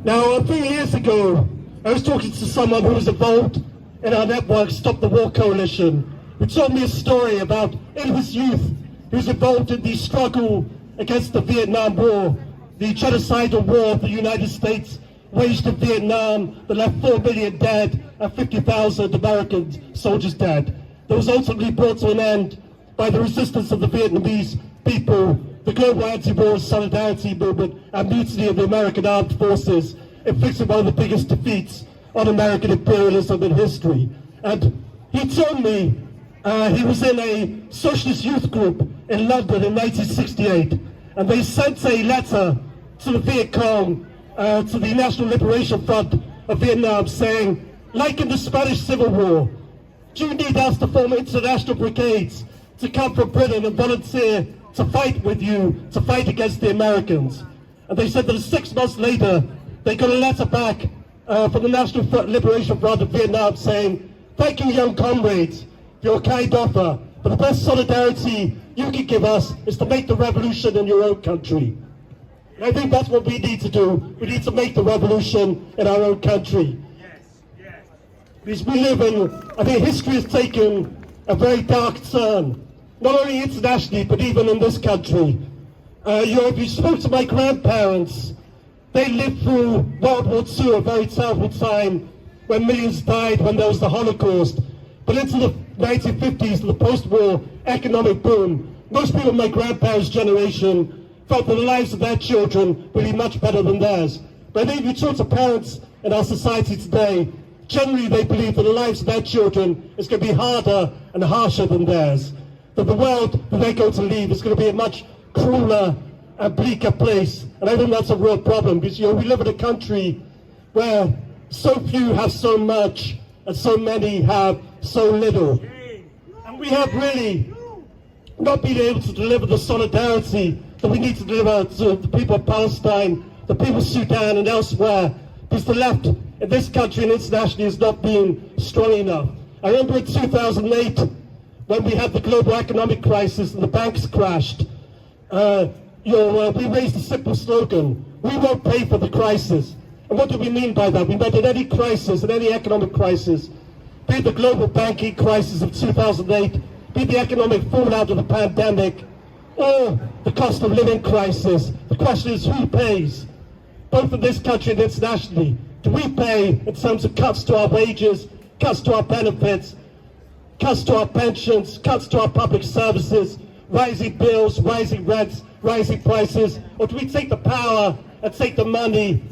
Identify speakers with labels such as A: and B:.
A: Now, a few years ago, I was talking to someone who was involved in our network, Stop the War Coalition, who told me a story about, in his youth, he was involved in the struggle against the Vietnam War, the genocidal war the United States waged in Vietnam that left 4 million dead and 50,000 American soldiers dead. That was ultimately brought to an end by the resistance of the Vietnamese people, the global anti-war solidarity movement, and mutiny of the American Armed Forces, inflicting one of the biggest defeats on American imperialism in history. And he told me he was in a socialist youth group in London in 1968, and they sent a letter to the Viet Cong, to the National Liberation Front of Vietnam, saying, like in the Spanish Civil War, do you need us to form international brigades to come from Britain and volunteer to fight with you, to fight against the Americans? And they said that 6 months later, they got a letter back from the National Liberation Front of Vietnam saying, thank you, young comrades, for your kind offer, but the best solidarity you can give us is to make the revolution in your own country. And I think that's what we need to do. We need to make the revolution in our own country. Because we live in, I think history has taken a very dark turn, not only internationally, but even in this country. If you spoke to my grandparents, they lived through World War II, a very terrible time when millions died, when there was the Holocaust. But into the 1950s, the post-war economic boom, most people in my grandparents' generation felt that the lives of their children would be much better than theirs. But I think if you talk to parents in our society today, generally they believe that the lives of their children is going to be harder and harsher than theirs. That the world that they're going to leave is going to be a much crueler and bleaker place. And I think that's a real problem, because we live in a country where so few have so much and so many have so little. And we have really not been able to deliver the solidarity that we need to deliver to the people of Palestine, the people of Sudan and elsewhere, because the left in this country and internationally has not been strong enough. I remember in 2008, when we had the global economic crisis and the banks crashed, we raised a simple slogan: we won't pay for the crisis. And what do we mean by that? We meant in any crisis, in any economic crisis, be it the global banking crisis of 2008, be it the economic fallout of the pandemic, or the cost of living crisis, the question is who pays, both in this country and internationally. Do we pay in terms of cuts to our wages, cuts to our benefits, cuts to our pensions, cuts to our public services, rising bills, rising rents, rising prices? Or do we take the power and take the money